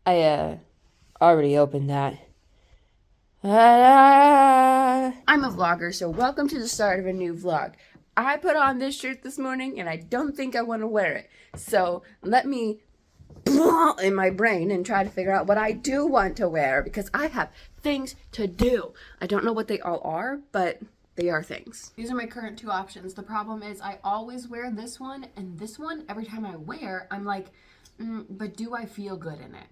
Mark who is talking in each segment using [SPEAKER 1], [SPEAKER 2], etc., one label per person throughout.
[SPEAKER 1] I already opened that. I'm a vlogger, so welcome to the start of a new vlog. I put on this shirt this morning and I don't think I want to wear it. So let me in my brain and try to figure out what I do want to wear because I have things to do. I don't know what they all are, but they are things. These are my current two options. The problem is I always wear this one, and this one, every time I wear, I'm like, but do I feel good in it?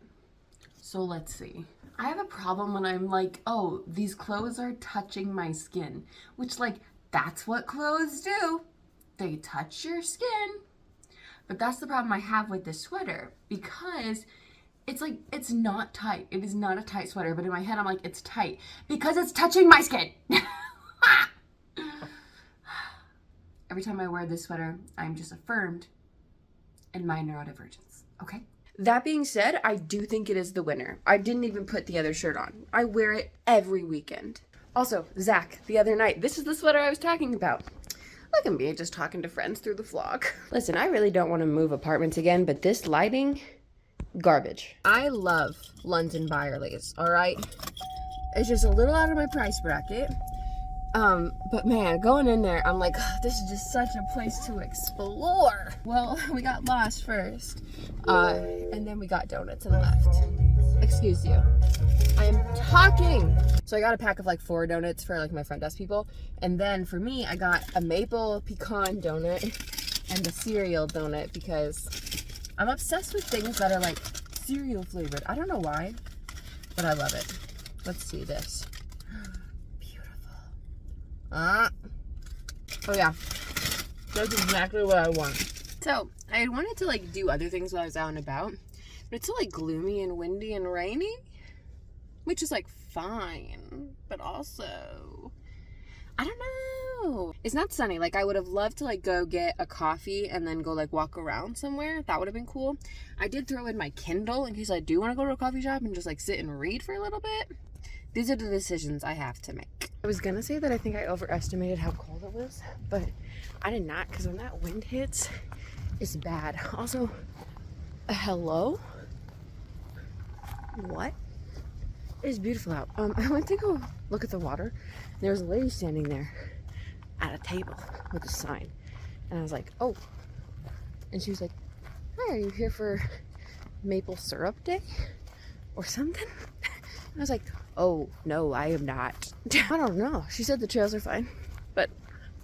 [SPEAKER 1] So let's see. I have a problem when I'm like, oh, these clothes are touching my skin, which, like, that's what clothes do. They touch your skin. But that's the problem I have with this sweater because it's like, it's not tight. It is not a tight sweater, but in my head, I'm like, it's tight because it's touching my skin. Every time I wear this sweater, I'm just affirmed in my neurodivergence, okay? That being said, I do think it is the winner. I didn't even put the other shirt on. I wear it every weekend. Also, Zach, the other night, this is the sweater I was talking about. Look at me just talking to friends through the vlog. Listen, I really don't want to move apartments again, but this lighting, garbage. I love London Byerly's, all right? It's just a little out of my price bracket. But man, going in there, I'm like, oh, this is just such a place to explore. Well, we got lost first, and then we got donuts and left. Excuse you. I am talking. So I got a pack of like 4 donuts for like my front desk people, and then for me, I got a maple pecan donut and a cereal donut because I'm obsessed with things that are like cereal flavored. I don't know why, but I love it. Let's see this. Oh yeah, that's exactly what I want. So I wanted to like do other things while I was out and about, but it's so like gloomy and windy and rainy, which is like fine, but also I don't know. It's not sunny. Like I would have loved to like go get a coffee and then go like walk around somewhere. That would have been cool. I did throw in my Kindle in case I do want to go to a coffee shop and just like sit and read for a little bit. These are the decisions I have to make. I was gonna say that I think I overestimated how cold it was, but I did not, because when that wind hits, it's bad. Also, hello? What? It is beautiful out. I went to go look at the water. There was a lady standing there at a table with a sign. And I was like, oh. And she was like, hi, are you here for maple syrup day? Or something? I was like, oh, no, I am not. I don't know. She said the trails are fine, but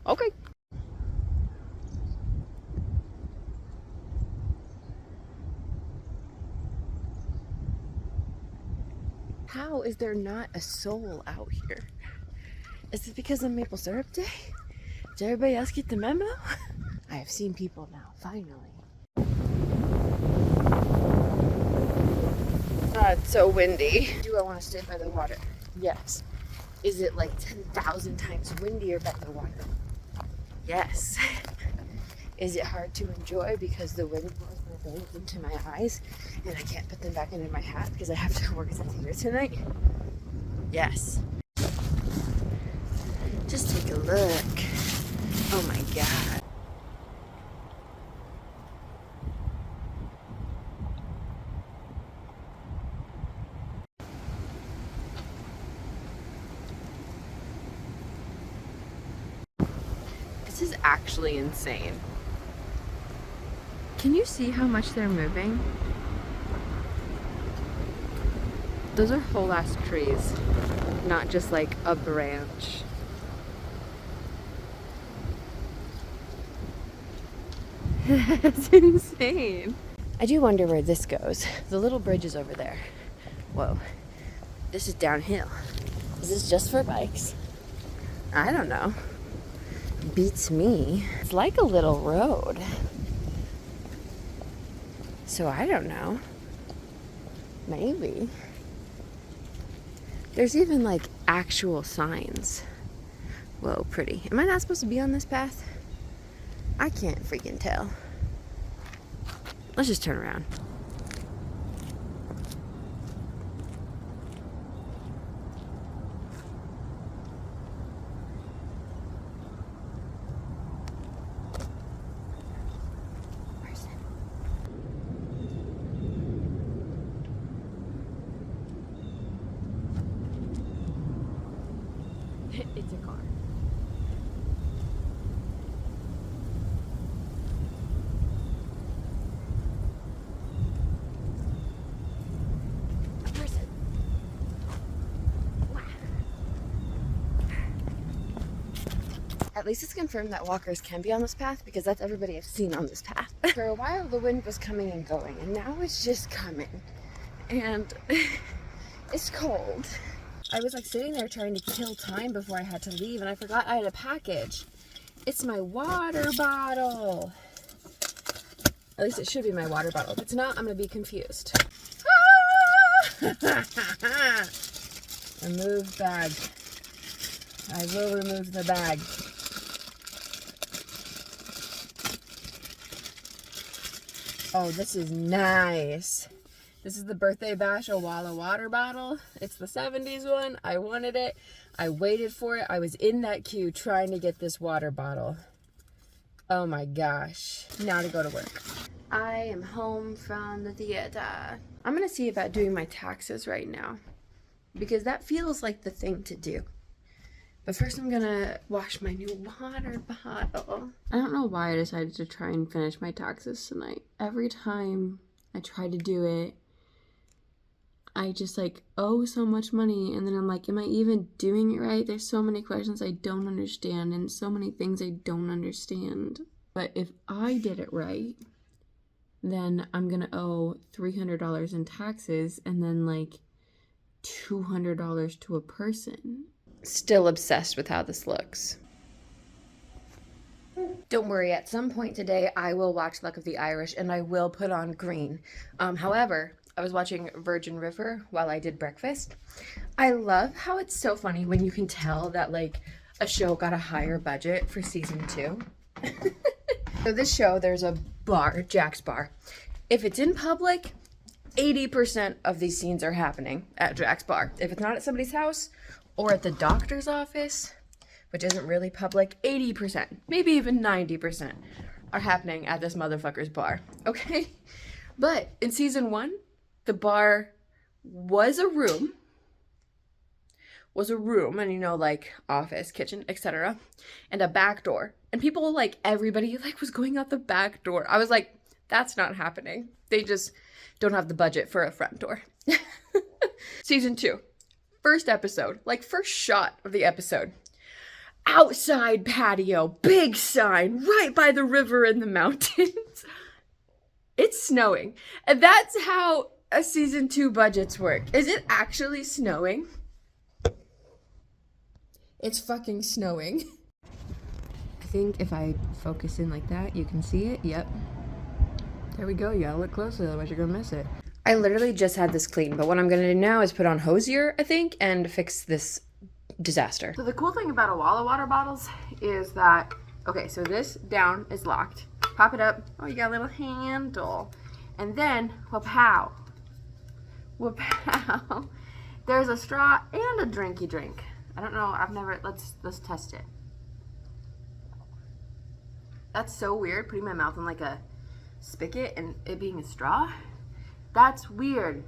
[SPEAKER 1] okay. How is there not a soul out here? Is it because of Maple Syrup Day? Did everybody else get the memo? I have seen people now, finally. It's so windy. Do I want to stay by the water? Yes. Is it like 10,000 times windier by the water? Yes. Is it hard to enjoy because the wind blows my veins into my eyes and I can't put them back into my hat because I have to work at the theater tonight? Yes. Just take a look. Oh my God. This is actually insane. Can you see how much they're moving? Those are whole ass trees, not just like a branch. That's insane. I do wonder where this goes. The little bridge is over there. Whoa. This is downhill. Is this just for bikes? I don't know. Beats me. It's like a little road. So I don't know. Maybe. There's even like actual signs. Whoa, pretty. Am I not supposed to be on this path? I can't freaking tell. Let's just turn around. It's a car. A person. Wow. At least it's confirmed that walkers can be on this path, because that's everybody I've seen on this path. For a while the wind was coming and going, and now it's just coming. And it's cold. I was like sitting there trying to kill time before I had to leave, and I forgot I had a package. It's my water bottle. At least it should be my water bottle. If it's not, I'm gonna be confused. Remove bag. I will remove the bag. Oh, this is nice. This is the Birthday Bash Owala water bottle. It's the 70s one. I wanted it. I waited for it. I was in that queue trying to get this water bottle. Oh my gosh. Now to go to work. I am home from the theater. I'm going to see about doing my taxes right now, because that feels like the thing to do. But first I'm going to wash my new water bottle. I don't know why I decided to try and finish my taxes tonight. Every time I try to do it, I just like owe so much money, and then I'm like, am I even doing it right? There's so many questions I don't understand, and so many things I don't understand. But if I did it right, then I'm gonna owe $300 in taxes, and then like $200 to a person. Still obsessed with how this looks. Don't worry, at some point today I will watch Luck of the Irish, and I will put on green. However, I was watching Virgin River while I did breakfast. I love how it's so funny when you can tell that like a show got a higher budget for season 2. So this show, there's a bar, Jack's Bar. If it's in public, 80% of these scenes are happening at Jack's Bar. If it's not at somebody's house or at the doctor's office, which isn't really public, 80%, maybe even 90% are happening at this motherfucker's bar, okay? But in season 1, the bar was a room, and you know, like office, kitchen, etc., and a back door. And people, like everybody, like was going out the back door. I was like, that's not happening. They just don't have the budget for a front door. Season 2, first episode, like first shot of the episode. Outside patio, big sign, right by the river in the mountains. It's snowing. And that's how a season 2 budgets work. Is it actually snowing? It's fucking snowing. I think if I focus in like that, you can see it. Yep. There we go. You gotta look closely, otherwise you're gonna miss it. I literally just had this clean, but what I'm gonna do now is put on hosier, I think, and fix this disaster. So the cool thing about Owala water bottles is that, okay, so this down is locked. Pop it up. Oh, you got a little handle. And then, wha-pow. Wha-pow. There's a straw and a drinky drink. I don't know, I've never, let's test it. That's so weird, putting my mouth in like a spigot and it being a straw. That's weird.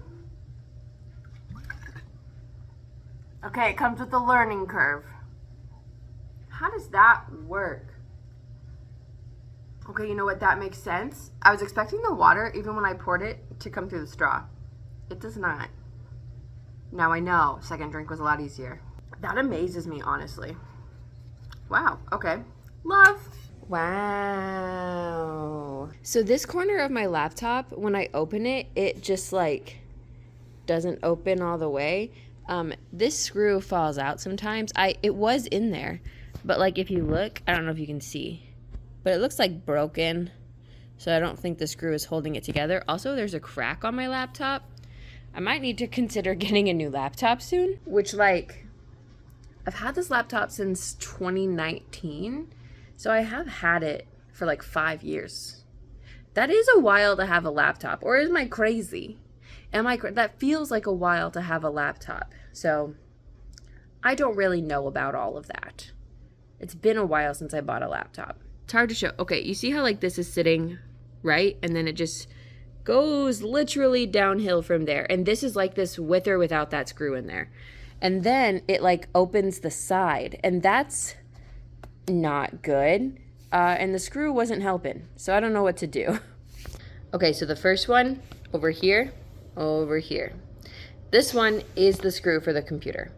[SPEAKER 1] Okay, it comes with a learning curve. How does that work? Okay, you know what, that makes sense. I was expecting the water, even when I poured it, to come through the straw. It does not. Now I know, second drink was a lot easier. That amazes me, honestly. Wow, okay. Love. Wow. So this corner of my laptop, when I open it, it just like doesn't open all the way. This screw falls out sometimes. It was in there, but like if you look, I don't know if you can see, but it looks like broken. So I don't think the screw is holding it together. Also, there's a crack on my laptop. I might need to consider getting a new laptop soon, which like, I've had this laptop since 2019, so I have had it for like 5 years. That is a while to have a laptop, or am I crazy? That feels like a while to have a laptop, so I don't really know about all of that. It's been a while since I bought a laptop. It's hard to show. Okay, you see how like this is sitting right, and then it just goes literally downhill from there, and this is like this with or without that screw in there. and then it like opens the side, and that's not good. And the screw wasn't helping, so I don't know what to do. Okay, so the first one over here, over here. This one is the screw for the computer.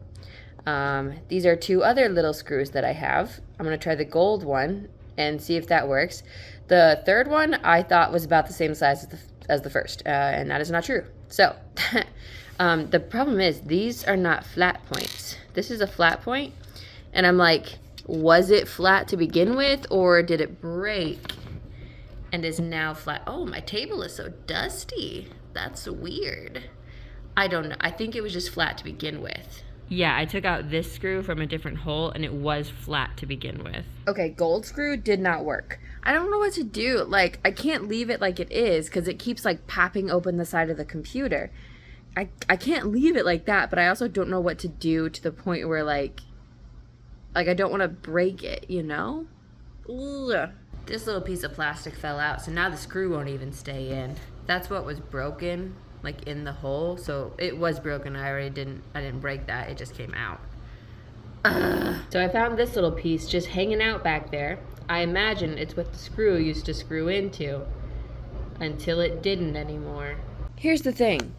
[SPEAKER 1] These are two other little screws that I have. I'm gonna try the gold one and see if that works. The third one I thought was about the same size as the first, and that is not true. So, the problem is these are not flat points. This is a flat point, and I'm like, was it flat to begin with, or did it break and is now flat? Oh, my table is so dusty. That's weird. I don't know. I think it was just flat to begin with. Yeah, I took out this screw from a different hole, and it was flat to begin with. Okay, gold screw did not work. I don't know what to do. Like, I can't leave it like it is because it keeps, like, popping open the side of the computer. I can't leave it like that, but I also don't know what to do to the point where, like I don't want to break it, you know? Ugh. This little piece of plastic fell out, so now the screw won't even stay in. That's what was broken, like in the hole. So it was broken. I didn't break that. It just came out. So I found this little piece just hanging out back there. I imagine it's what the screw used to screw into until it didn't anymore. Here's the thing.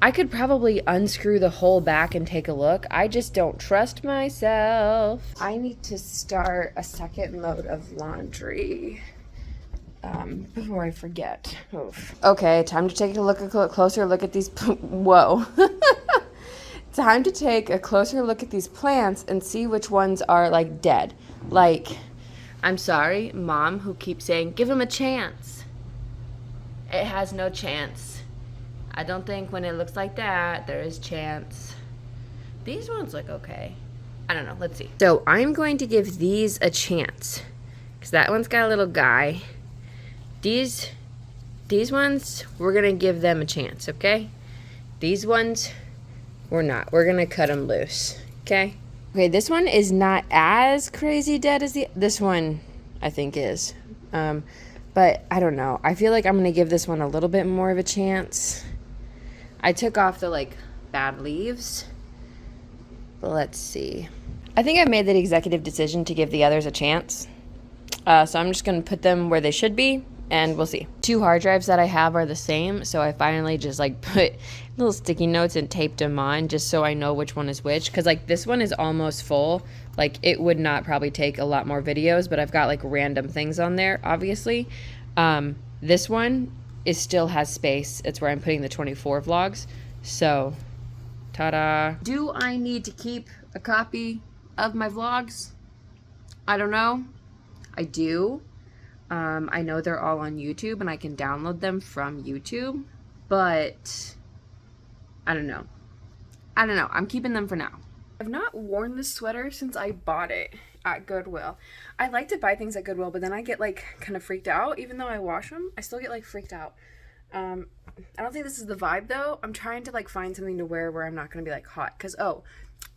[SPEAKER 1] I could probably unscrew the whole back and take a look. I just don't trust myself. I need to start a second load of laundry before I forget. Oof. Okay, time to take a closer look at these. Whoa. Time to take a closer look at these plants and see which ones are like dead. Like, I'm sorry, Mom, who keeps saying, give him a chance. It has no chance. I don't think when it looks like that, there is chance. These ones look okay. I don't know. Let's see. So I'm going to give these a chance because that one's got a little guy. These ones, we're going to give them a chance, okay? These ones, we're not. We're going to cut them loose, okay? Okay, this one is not as crazy dead as this one, I think, is. But I don't know. I feel like I'm going to give this one a little bit more of a chance. I took off the, like, bad leaves. But let's see. I think I've made the executive decision to give the others a chance. So I'm just going to put them where they should be, and we'll see. 2 hard drives that I have are the same, so I finally just, like, put little sticky notes and taped them on just so I know which one is which. Because, like, this one is almost full. Like, it would not probably take a lot more videos, but I've got, like, random things on there, obviously. This one still has space. It's where I'm putting the 24 vlogs. So, ta-da. Do I need to keep a copy of my vlogs? I don't know. I do. I know they're all on YouTube and I can download them from YouTube, but I don't know. I'm keeping them for now. I've not worn this sweater since I bought it at Goodwill. I like to buy things at Goodwill, but then I get like kind of freaked out. Even though I wash them, I still get like freaked out. I don't think this is the vibe though. I'm trying to like find something to wear where I'm not going to be like hot. Because,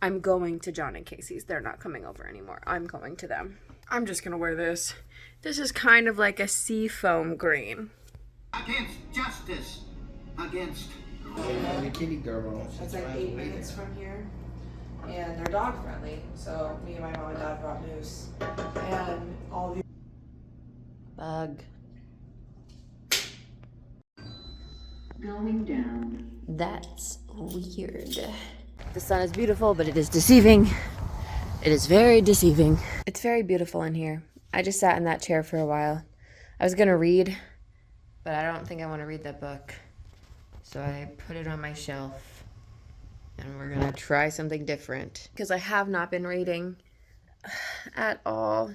[SPEAKER 1] I'm going to John and Casey's. They're not coming over anymore. I'm going to them. I'm just going to wear this. This is kind of like a sea foam green.
[SPEAKER 2] Against justice. Against...
[SPEAKER 3] It's like 8 minutes from here. And they're dog friendly. So me and my mom and dad brought Moose. And all the...
[SPEAKER 1] Bug.
[SPEAKER 4] Going down.
[SPEAKER 1] That's weird. The sun is beautiful, but it is deceiving. It is very deceiving. It's very beautiful in here. I just sat in that chair for a while. I was gonna read, but I don't think I want to read that book. So I put it on my shelf, and we're gonna try something different. Because I have not been reading at all.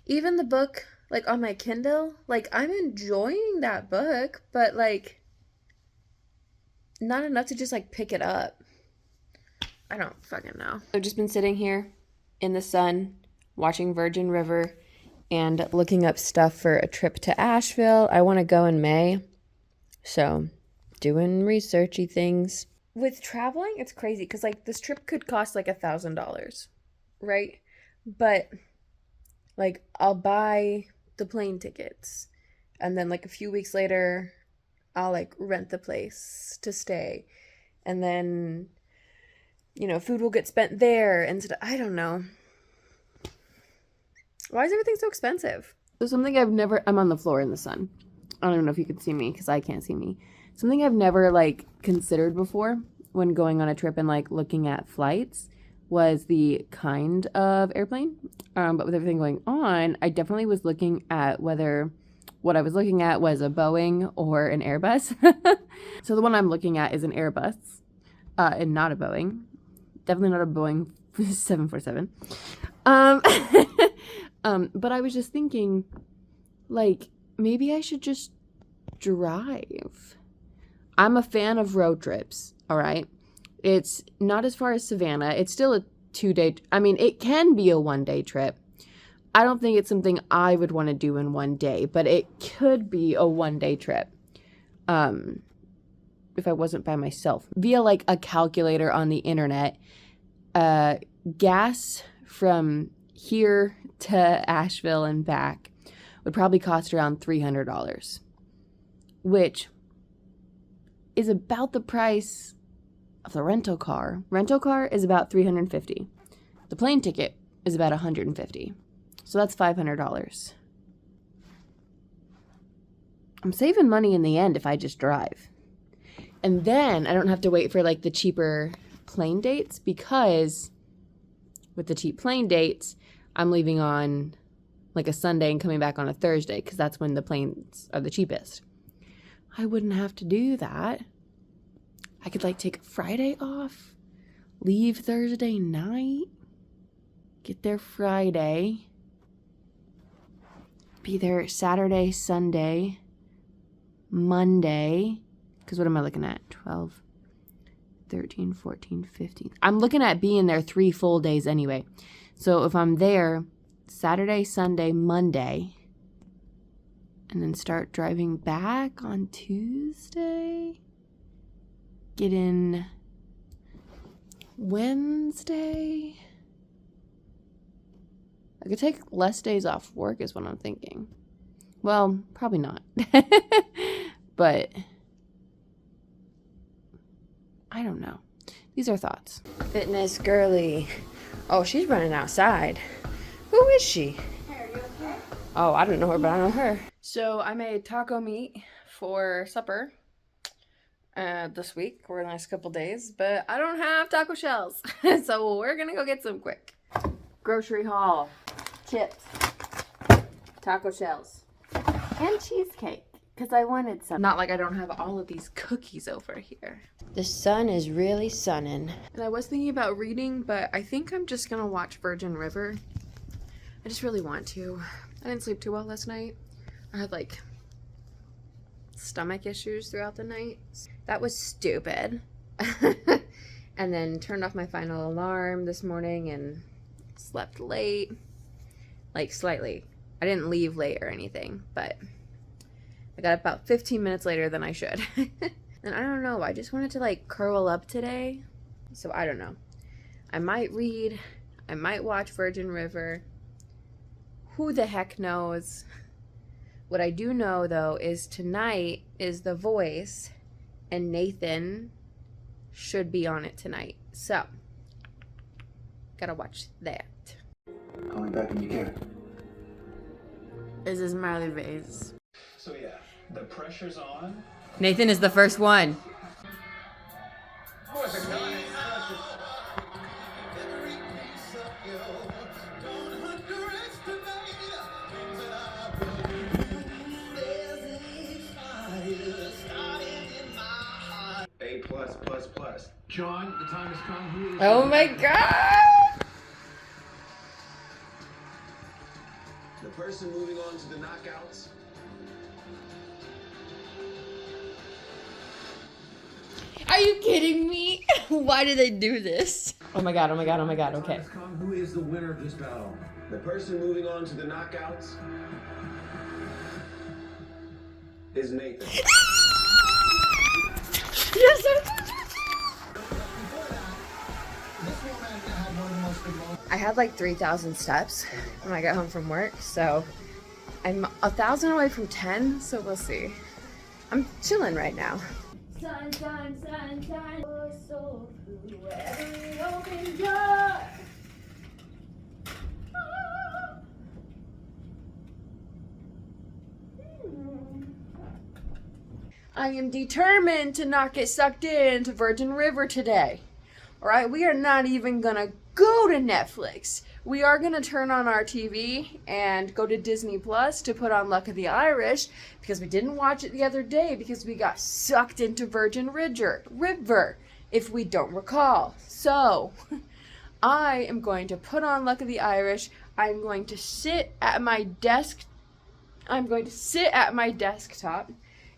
[SPEAKER 1] Even the book, like on my Kindle, like I'm enjoying that book, but like not enough to just like pick it up. I don't fucking know. I've just been sitting here in the sun, watching Virgin River, and looking up stuff for a trip to Asheville. I want to go in May, so doing researchy things. With traveling, it's crazy because like this trip could cost like $1,000, right? But like I'll buy the plane tickets, and then like a few weeks later, I'll like rent the place to stay, and then you know, food will get spent there instead. I don't know. Why is everything so expensive? So something I'm on the floor in the sun. I don't even know if you can see me because I can't see me. Something I've never like considered before when going on a trip and like looking at flights was the kind of airplane. But with everything going on, I definitely was looking at whether what I was looking at was a Boeing or an Airbus. So the one I'm looking at is an Airbus and not a Boeing. Definitely not a Boeing 747. But I was just thinking, like, maybe I should just drive. I'm a fan of road trips, all right? It's not as far as Savannah. It's still a 2-day, I mean, it can be a 1-day trip. I don't think it's something I would want to do in 1 day, but it could be a 1-day trip. If I wasn't by myself. Via like a calculator on the internet, gas from here to Asheville and back would probably cost around $300, which is about the price of the rental car. Rental car is about $350. The plane ticket is about $150. So that's $500. I'm saving money in the end if I just drive. And then I don't have to wait for like the cheaper plane dates, because with the cheap plane dates, I'm leaving on like a Sunday and coming back on a Thursday because that's when the planes are the cheapest. I wouldn't have to do that. I could like take Friday off, leave Thursday night, get there Friday, be there Saturday, Sunday, Monday, because what am I looking at? 12, 13, 14, 15. I'm looking at being there 3 full days anyway. So if I'm there Saturday, Sunday, Monday, and then start driving back on Tuesday, get in Wednesday. I could take less days off work is what I'm thinking. Well, probably not. But I don't know. These are thoughts. Fitness girly. Oh, she's running outside. Who is she?
[SPEAKER 3] Hey, are you okay?
[SPEAKER 1] Oh, I don't know her, but I know her. So I made taco meat for supper this week or the next couple days, but I don't have taco shells. So we're gonna go get some quick. Grocery haul. Chips. Taco shells. And cheesecake. Because I wanted some. Not like I don't have all of these cookies over here. The sun is really sunning. And I was thinking about reading, but I think I'm just gonna watch Virgin River. I just really want to. I didn't sleep too well last night. I had like stomach issues throughout the night. That was stupid. And then turned off my final alarm this morning and slept late. Like slightly. I didn't leave late or anything, but I got up about 15 minutes later than I should. And I don't know, I just wanted to like curl up today. So I don't know. I might read. I might watch Virgin River. Who the heck knows? What I do know though is tonight is The Voice and Nathan should be on it tonight. So, gotta watch that.
[SPEAKER 2] Call me back when you can.
[SPEAKER 1] This is Marley Vase.
[SPEAKER 5] So yeah, the pressure's on.
[SPEAKER 1] Nathan is the first one.
[SPEAKER 5] A plus plus plus. John, the time has come. Who is
[SPEAKER 1] Oh my god!
[SPEAKER 5] the person moving on to the knockouts?
[SPEAKER 1] Are you kidding me? Why do they do this? Oh my god, oh my god, oh my god, okay.
[SPEAKER 5] Who is the winner of this battle? The person moving on to the knockouts is Nathan.
[SPEAKER 1] Yes, I had like 3,000 steps when I got home from work, so I'm 1,000 away from 10, so we'll see. I'm chilling right now.
[SPEAKER 6] Sun, sun, sun, sun.
[SPEAKER 1] soul through every open door. I am determined to not get sucked into Virgin River today. Alright, we are not even gonna go to Netflix. We are gonna turn on our TV and go to Disney Plus to put on Luck of the Irish because we didn't watch it the other day because we got sucked into Virgin River, if we don't recall. So, I am going to put on Luck of the Irish. I'm going to sit at my desk. I'm going to sit at my desktop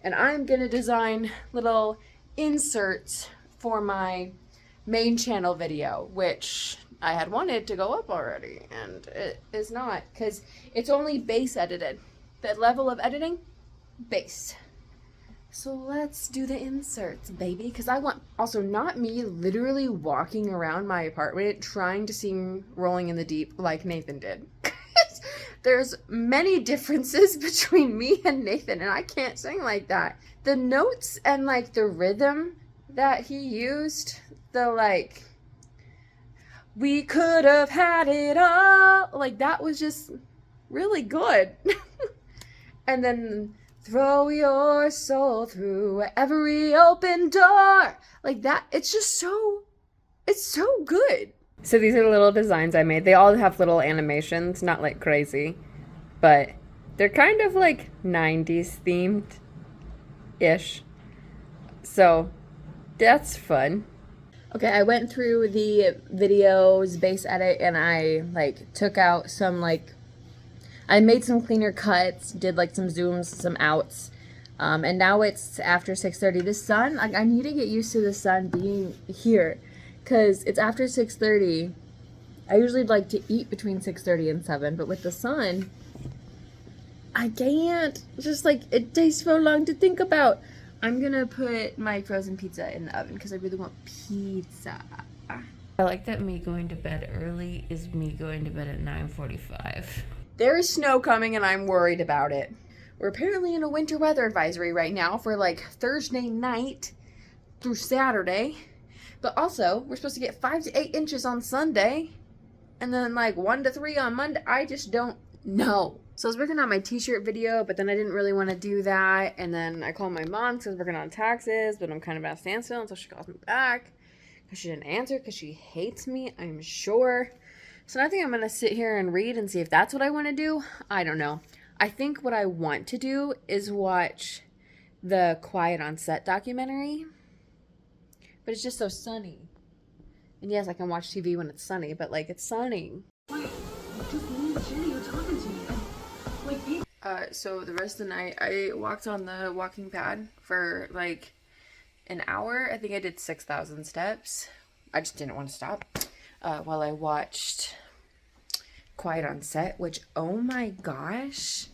[SPEAKER 1] and I'm going to design little inserts for my main channel video, which I had wanted to go up already, and it is not, because it's only base edited. That level of editing, base. So let's do the inserts, baby, because I want, also not me literally walking around my apartment trying to sing Rolling in the Deep like Nathan did. There's many differences between me and Nathan, and I can't sing like that. The notes and like the rhythm that he used, the like, we could have had it all, like that was just really good. And then throw your soul through every open door, like that. It's just so, it's so good. So these are the little designs I made. They all have little animations, not like crazy, but they're kind of like 90s themed ish. So that's fun. Okay, I went through the videos, base edit, and I like took out some like, I made some cleaner cuts, did like some zooms, some outs, and now it's after 6:30. The sun, like I need to get used to the sun being here, cause it's after 6:30. I usually like to eat between 6:30 and 7, but with the sun, I can't. Just like it takes so long to think about. I'm gonna put my frozen pizza in the oven because I really want pizza. I like that me going to bed early is me going to bed at 9:45. There is snow coming and I'm worried about it. We're apparently in a winter weather advisory right now for like Thursday night through Saturday. But also, we're supposed to get 5 to 8 inches on Sunday. And then like 1 to 3 on Monday. I just don't know. So I was working on my t-shirt video, but then I didn't really want to do that. And then I called my mom because I was working on taxes, but I'm kind of at a standstill until she calls me back. Because she didn't answer because she hates me, I'm sure. So I think I'm going to sit here and read and see if that's what I want to do. I don't know. I think what I want to do is watch the Quiet on Set documentary. But it's just so sunny. And yes, I can watch TV when it's sunny, but like it's sunny. Wait, just me and Jenny were talking to me. So the rest of the night, I walked on the walking pad for like an hour. I think I did 6,000 steps. I just didn't want to stop while I watched Quiet on Set, which, oh my gosh,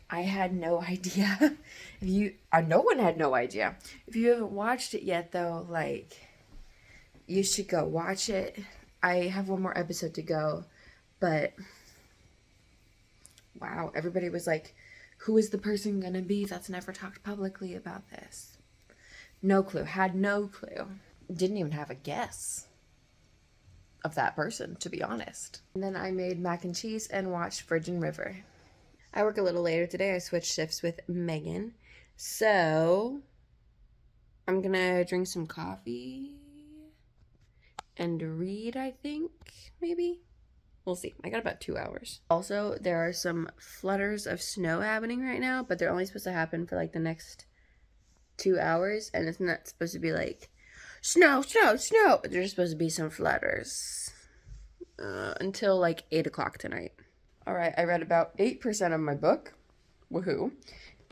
[SPEAKER 1] I had no idea. No one had no idea. If you haven't watched it yet, though, like, you should go watch it. I have one more episode to go, but wow, everybody was like, who is the person gonna be that's never talked publicly about this? No clue. Had no clue. Didn't even have a guess of that person, to be honest. And then I made mac and cheese and watched Virgin River. I work a little later today. I switched shifts with Megan. So I'm gonna drink some coffee and read, I think, maybe. We'll see. I got about 2 hours. Also, there are some flutters of snow happening right now, but they're only supposed to happen for like the next 2 hours, and it's not supposed to be like snow, snow, snow. There's just supposed to be some flutters until like 8 o'clock tonight. All right, I read about 8% of my book. Woohoo.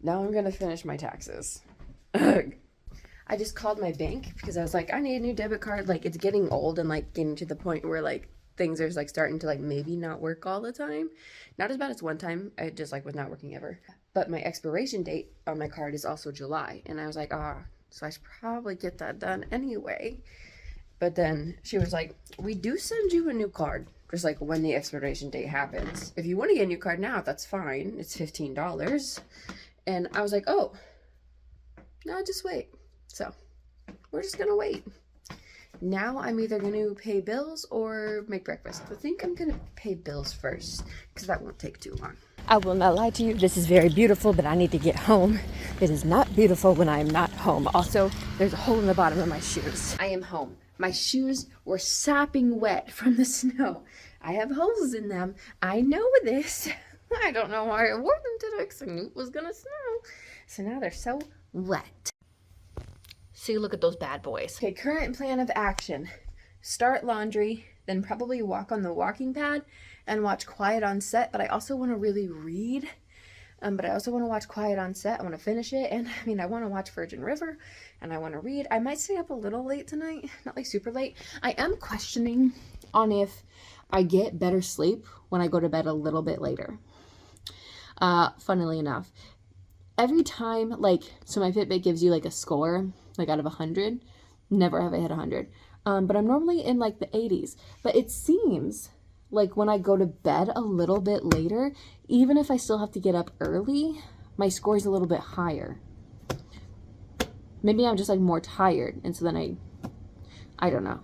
[SPEAKER 1] Now I'm gonna finish my taxes. Ugh. I just called my bank because I was like, I need a new debit card. Like, it's getting old and like getting to the point where like things are like starting to like maybe not work all the time. Not as bad as one time. I just like was not working ever. But my expiration date on my card is also July. And I was like, so I should probably get that done anyway. But then she was like, we do send you a new card. Just like when the expiration date happens. If you want to get a new card now, that's fine. It's $15. And I was like, oh, no, just wait. So we're just gonna wait. now I'm either going to pay bills or make breakfast. I think I'm going to pay bills first because that won't take too long.
[SPEAKER 6] I will not lie to you, this is very beautiful, but I need to get home. It is not beautiful when I am not home. Also, there's a hole in the bottom of my shoes.
[SPEAKER 1] I am home. My shoes were sopping wet from the snow. I have holes in them. I know this. I don't know why I wore them today because I knew it was going to snow. So now they're so wet.
[SPEAKER 6] See, look at those bad boys.
[SPEAKER 1] Okay, current plan of action. Start laundry, then probably walk on the walking pad and watch Quiet on Set, but I also want to really read. But I also want to watch Quiet on Set. I want to finish it, and I mean, I want to watch Virgin River, and I want to read. I might stay up a little late tonight, not like super late. I am questioning on if I get better sleep when I go to bed a little bit later. Funnily enough, every time, like, so my Fitbit gives you like a score, like out of 100. Never have I hit 100. But I'm normally in like the 80s. But it seems like when I go to bed a little bit later, even if I still have to get up early, my score is a little bit higher. Maybe I'm just like more tired, and so then I don't know.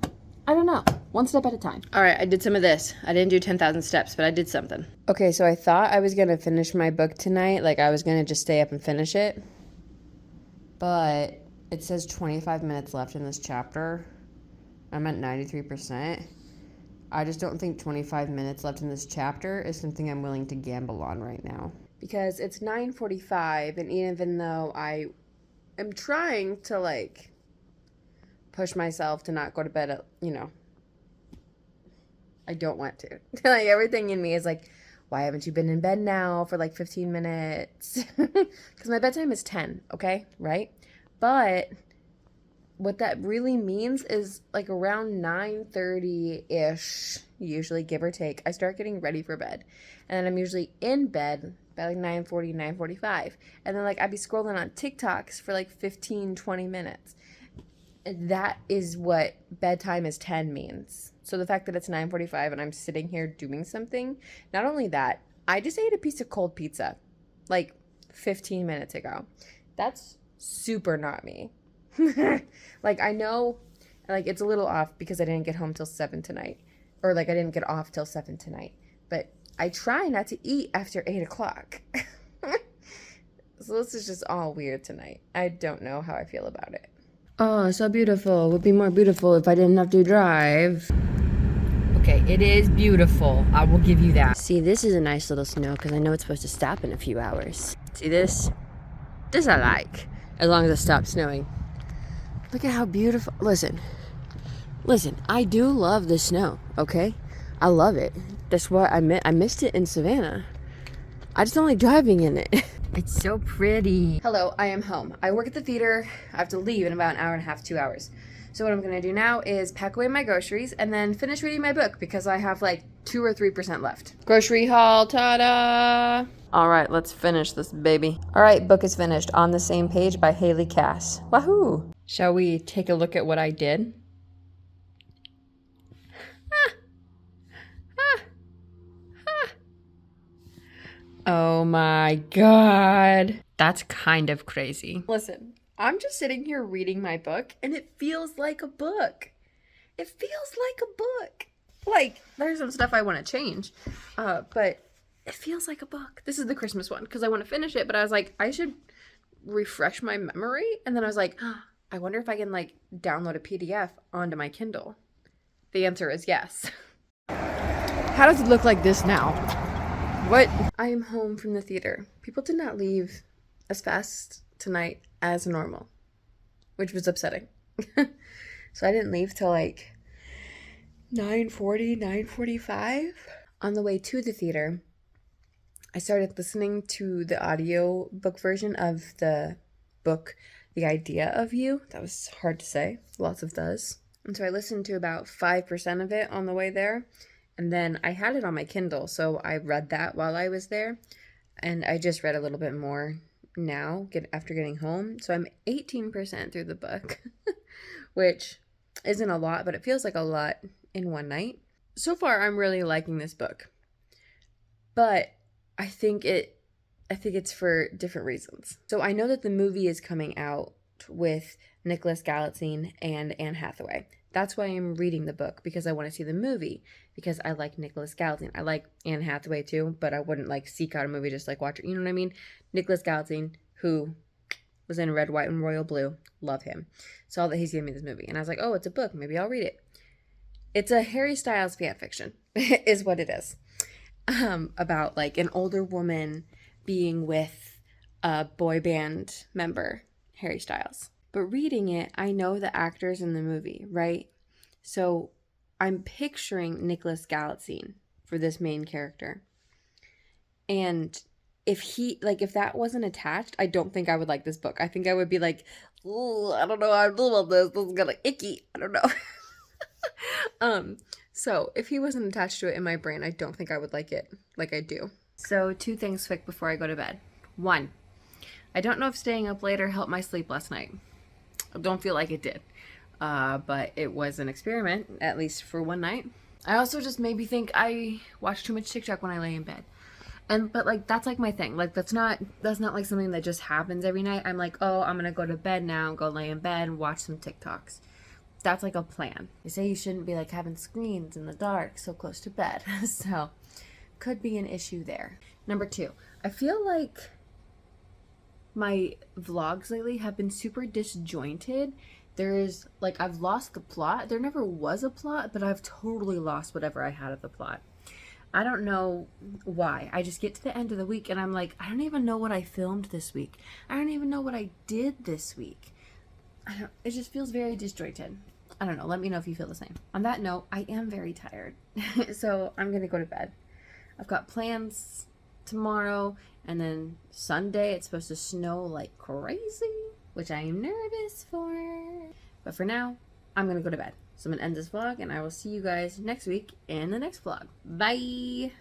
[SPEAKER 1] One step at a time. All right, I did some of this. I didn't do 10,000 steps, but I did something. Okay, so I thought I was gonna finish my book tonight. Like I was gonna just stay up and finish it. But it says 25 minutes left in this chapter. I'm at 93%. I just don't think 25 minutes left in this chapter is something I'm willing to gamble on right now. Because it's 9:45, and even though I am trying to, like, push myself to not go to bed at, I don't want to. Like, everything in me is like, why haven't you been in bed now for, like, 15 minutes? Because my bedtime is 10, okay? Right? But what that really means is like around 9:30-ish, usually, give or take, I start getting ready for bed. And then I'm usually in bed by like 9:40, 9:45. And then like I'd be scrolling on TikToks for like 15, 20 minutes. And that is what bedtime is 10 means. So the fact that it's 9:45 and I'm sitting here doing something, not only that, I just ate a piece of cold pizza like 15 minutes ago. That's super not me. Like, I know, like, it's a little off because I didn't get home till 7 tonight. Or, like, I didn't get off till 7 tonight. But I try not to eat after 8 o'clock. So this is just all weird tonight. I don't know how I feel about it. Oh, so beautiful. It would be more beautiful if I didn't have to drive.
[SPEAKER 6] Okay, it is beautiful. I will give you that.
[SPEAKER 1] See, this is a nice little snow because I know it's supposed to stop in a few hours. See this? This I like. As long as it stops snowing. Look at how beautiful. Listen, I do love the snow, okay? I love it. That's why I missed it in Savannah. I just don't like driving in it.
[SPEAKER 6] It's so pretty.
[SPEAKER 1] Hello, I am home. I work at the theater. I have to leave in about an hour and a half, 2 hours. So what I'm going to do now is pack away my groceries and then finish reading my book because I have like 2 or 3% left. Grocery haul, ta-da! All right, let's finish this baby. All right, book is finished. On the Same Page by Haley Cass. Wahoo! Shall we take a look at what I did? Oh my god. That's kind of crazy. Listen, I'm just sitting here reading my book and it feels like a book. It feels like a book. Like, there's some stuff I want to change, but it feels like a book. This is the Christmas one because I want to finish it, but I was like, I should refresh my memory. And then I was like, I wonder if I can like download a PDF onto my Kindle. The answer is yes.
[SPEAKER 6] How does it look like this now? What?
[SPEAKER 1] I am home from the theater. People did not leave as fast tonight as normal, which was upsetting. So I didn't leave till like 9:40, 9:45. On the way to the theater, I started listening to the audio book version of the book, The Idea of You. That was hard to say. Lots of does. And so I listened to about 5% of it on the way there. And then I had it on my Kindle, so I read that while I was there. And I just read a little bit more now after getting home. So I'm 18% through the book, which isn't a lot, but it feels like a lot in one night. So far, I'm really liking this book. But I think it's for different reasons. So I know that the movie is coming out with Nicholas Galitzine and Anne Hathaway. That's why I'm reading the book, because I want to see the movie, because I like Nicholas Galitzine. I like Anne Hathaway too, but I wouldn't like seek out a movie just like watch it. You know what I mean? Nicholas Galitzine, who was in Red, White, and Royal Blue. Love him. Saw that he's giving me this movie. And I was like, oh, it's a book. Maybe I'll read it. It's a Harry Styles fan fiction, is what it is. About like an older woman being with a boy band member, Harry Styles. But reading it, I know the actors in the movie, right? So I'm picturing Nicholas Galitzine for this main character. And if that wasn't attached, I don't think I would like this book. I think I would be like, oh, I don't know how I feel about this. This is kind of icky. I don't know. So if he wasn't attached to it in my brain, I don't think I would like it like I do. So 2 things quick before I go to bed. 1, I don't know if staying up later helped my sleep last night. I don't feel like it did. But it was an experiment, at least for one night. I also just maybe think I watch too much TikTok when I lay in bed. But like, that's like my thing. Like, that's not like something that just happens every night. I'm like, oh, I'm gonna go to bed now, go lay in bed and watch some TikToks. That's like a plan. They say you shouldn't be like having screens in the dark so close to bed. So could be an issue there. Number 2, I feel like my vlogs lately have been super disjointed. There's like, I've lost the plot. There never was a plot, but I've totally lost whatever I had of the plot. I don't know why. I just get to the end of the week and I'm like, I don't even know what I filmed this week. I don't even know what I did this week. It just feels very disjointed. I don't know. Let me know if you feel the same. On that note, I am very tired. So I'm going to go to bed. I've got plans tomorrow, and then Sunday it's supposed to snow like crazy, which I am nervous for. But for now, I'm going to go to bed. So I'm going to end this vlog, and I will see you guys next week in the next vlog. Bye!